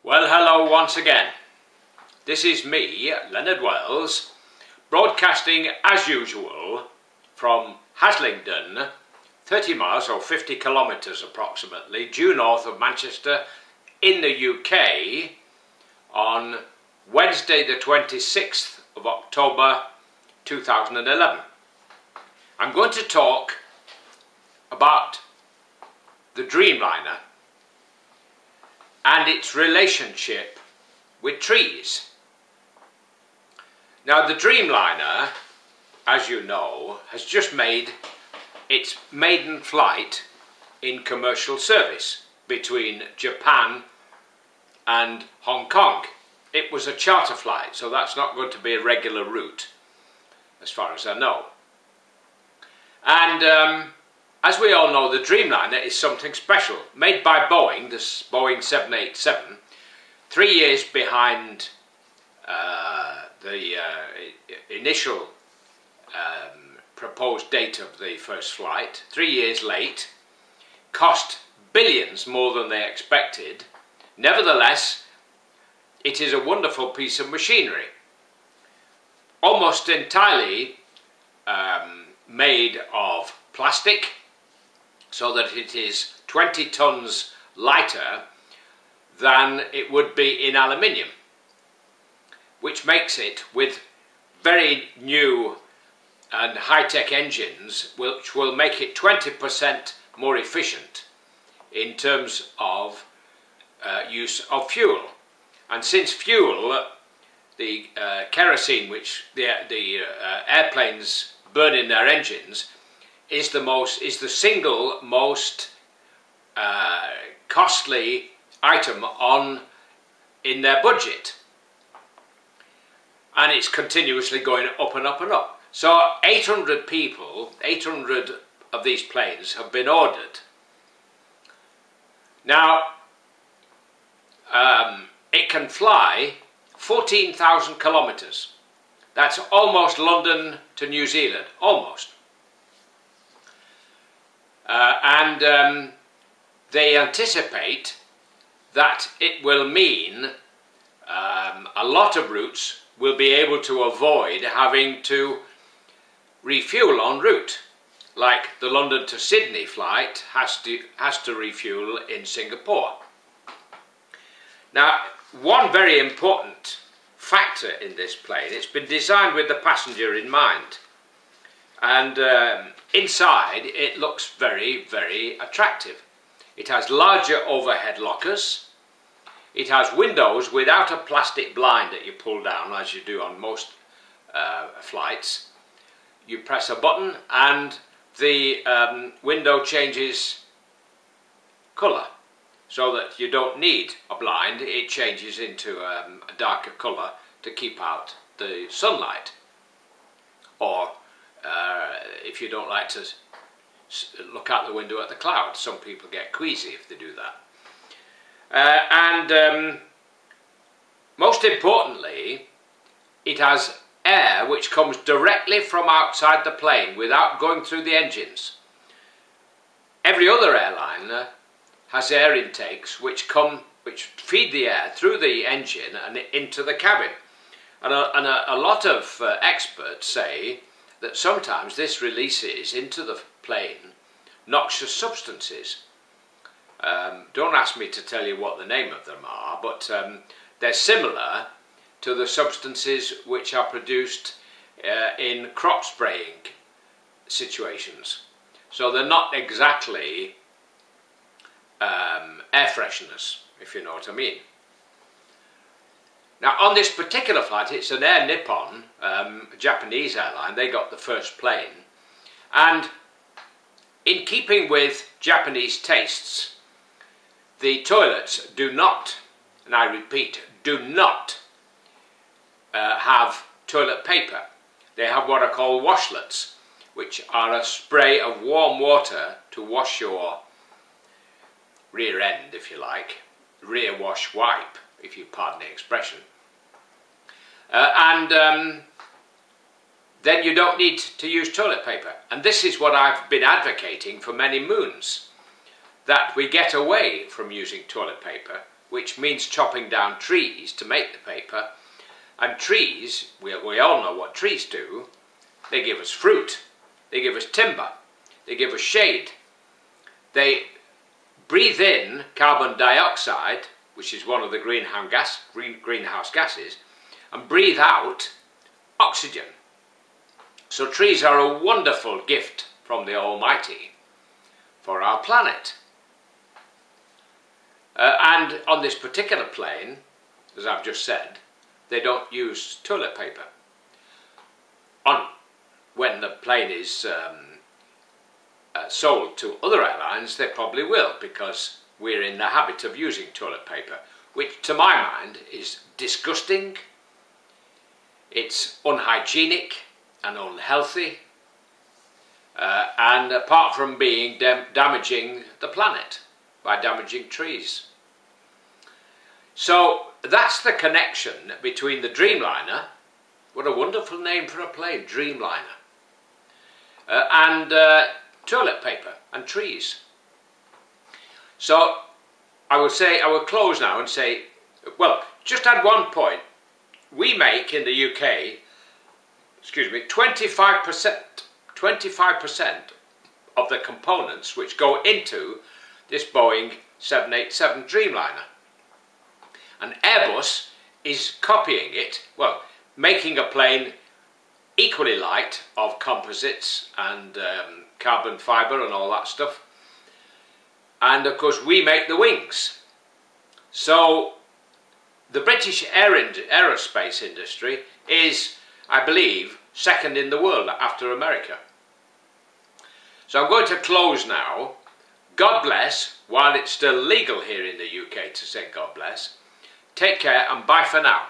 Well, hello once again. This is me, Leonard, broadcasting as usual from Haslingden, 30 miles or 50 kilometres approximately, due north of Manchester in the UK on Wednesday the 26th of October 2011. I'm going to talk about the Dreamliner and its relationship with trees. Now, the Dreamliner, as you know, has just made its maiden flight in commercial service between Japan and Hong Kong. It was a charter flight, so that's not going to be a regular route, as far as I know. And as we all know, the Dreamliner is something special, made by Boeing, this Boeing 787, 3 years behind the initial proposed date of the first flight, 3 years late, cost billions more than they expected. Nevertheless, it is a wonderful piece of machinery, almost entirely made of plastic, so that it is 20 tons lighter than it would be in aluminium, which makes it, with very new and high-tech engines, which will make it 20% more efficient in terms of use of fuel. And since fuel, the kerosene which the airplanes burn in their engines, is the single most costly item in their budget, and it's continuously going up and up and up. So 800 of these planes have been ordered. Now it can fly 14,000 kilometres. That's almost London to New Zealand, almost. And they anticipate that it will mean a lot of routes will be able to avoid having to refuel en route, like the London to Sydney flight has to refuel in Singapore. Now, one very important factor in this plane, it's been designed with the passenger in mind. And inside it looks very, very attractive. It has larger overhead lockers. It has windows without a plastic blind that you pull down, as you do on most flights. You press a button and the window changes colour, so that you don't need a blind. It changes into a darker colour to keep out the sunlight. Or if you don't like to look out the window at the clouds, some people get queasy if they do that. And most importantly, it has air which comes directly from outside the plane without going through the engines. Every other airliner has air intakes which feed the air through the engine and into the cabin. And a lot of experts say that sometimes this releases into the plane noxious substances. Don't ask me to tell you what the name of them are, but they're similar to the substances which are produced in crop spraying situations. So they're not exactly air fresheners, if you know what I mean. Now, on this particular flight, it's an Air Nippon, a Japanese airline. They got the first plane. And in keeping with Japanese tastes, the toilets do not, and I repeat, do not have toilet paper. They have what are called washlets, which are a spray of warm water to wash your rear end, if you like, rear wash wipe, if you pardon the expression. Then you don't need to use toilet paper. And this is what I've been advocating for many moons, that we get away from using toilet paper which means chopping down trees to make the paper. And trees, we all know what trees do. They give us fruit, they give us timber, they give us shade. They breathe in carbon dioxide, which is one of the greenhouse gases, and breathe out oxygen. So trees are a wonderful gift from the Almighty for our planet. And on this particular plane, as I've just said, they don't use toilet paper. When the plane is sold to other airlines, they probably will, because we're in the habit of using toilet paper, which to my mind is disgusting, it's unhygienic and unhealthy, and apart from being damaging the planet by damaging trees. So that's the connection between the Dreamliner, what a wonderful name for a plane, Dreamliner, and toilet paper and trees. So I will close now and say, well, just add one point. We make in the UK, 25% of the components which go into this Boeing 787 Dreamliner. And Airbus is copying it, well, making a plane equally light of composites and carbon fibre and all that stuff. And of course we make the wings. So the British aerospace industry is, I believe, second in the world after America. So I'm going to close now. God bless, while it's still legal here in the UK to say God bless. Take care and bye for now.